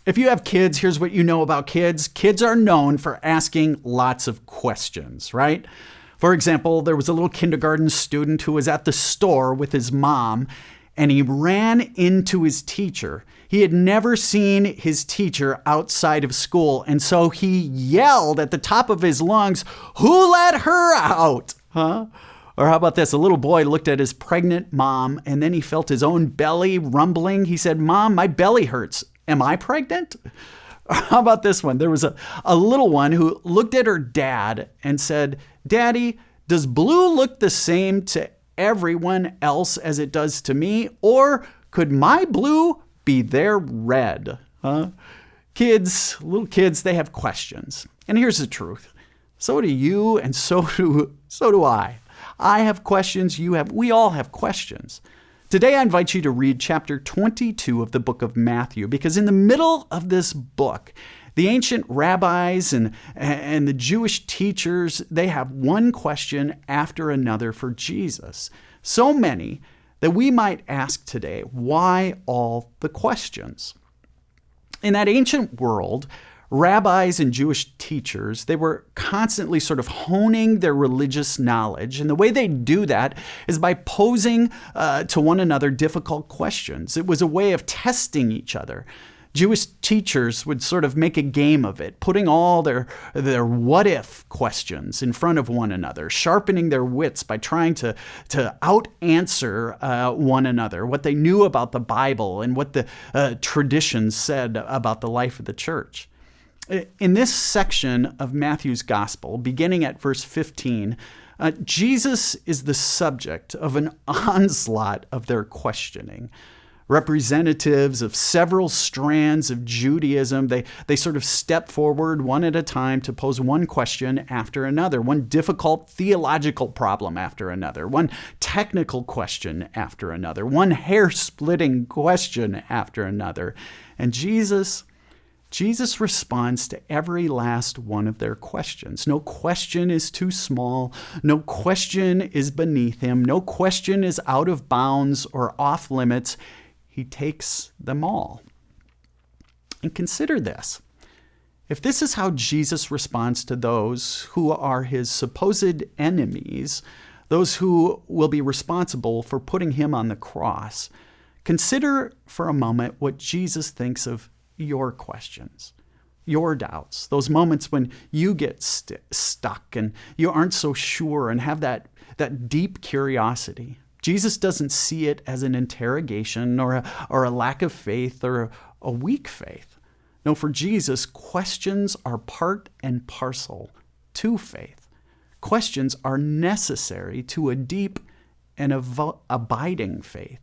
If you have kids, here's what you know about kids. Kids are known for asking lots of questions, right? For example, there was a little kindergarten student who was at the store with his mom, and he ran into his teacher. He had never seen his teacher outside of school, and so he yelled at the top of his lungs, "Who let her out?" Huh? Or how about this? A little boy looked at his pregnant mom, and then he felt his own belly rumbling. He said, "Mom, my belly hurts. Am I pregnant?" How about this one? There was a little one who looked at her dad and said, "Daddy, does blue look the same to everyone else as it does to me? Or could my blue be their red?" Huh? Kids, little kids, they have questions. And here's the truth. So do you, and so do I. I have questions, we all have questions. Today, I invite you to read chapter 22 of the book of Matthew, because in the middle of this book, the ancient rabbis and the Jewish teachers, they have one question after another for Jesus. So many that we might ask today, why all the questions? In that ancient world, rabbis and Jewish teachers, they were constantly sort of honing their religious knowledge. And the way they do that is by posing to one another difficult questions. It was a way of testing each other. Jewish teachers would sort of make a game of it, putting all their what-if questions in front of one another, sharpening their wits by trying to out-answer one another, what they knew about the Bible and what the traditions said about the life of the church. In this section of Matthew's gospel, beginning at verse 15, Jesus is the subject of an onslaught of their questioning. Representatives of several strands of Judaism, they sort of step forward one at a time to pose one question after another, one difficult theological problem after another, one technical question after another, one hair-splitting question after another. And Jesus responds to every last one of their questions. No question is too small. No question is beneath him. No question is out of bounds or off limits. He takes them all. And consider this. If this is how Jesus responds to those who are his supposed enemies, those who will be responsible for putting him on the cross, consider for a moment what Jesus thinks of your questions, your doubts, those moments when you get stuck and you aren't so sure and have that deep curiosity. Jesus doesn't see it as an interrogation or a lack of faith or a weak faith. No, for Jesus, questions are part and parcel to faith. Questions are necessary to a deep and abiding faith.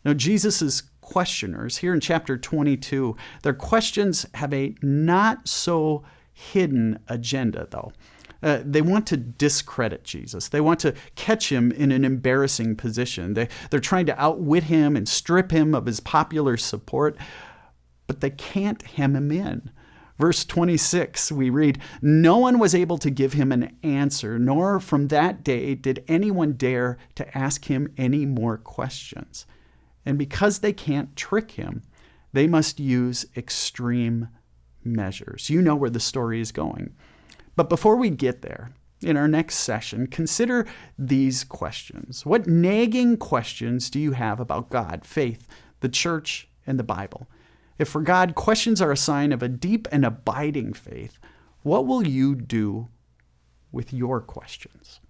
Now, Jesus' questioners, here in chapter 22, their questions have a not so hidden agenda, though. They want to discredit Jesus. They want to catch him in an embarrassing position. They're trying to outwit him and strip him of his popular support, but they can't hem him in. Verse 26, we read, "No one was able to give him an answer, nor from that day did anyone dare to ask him any more questions. And because they can't trick him, they must use extreme measures." You know where the story is going. But before we get there, in our next session, consider these questions. What nagging questions do you have about God, faith, the church, and the Bible? If for God, questions are a sign of a deep and abiding faith, what will you do with your questions?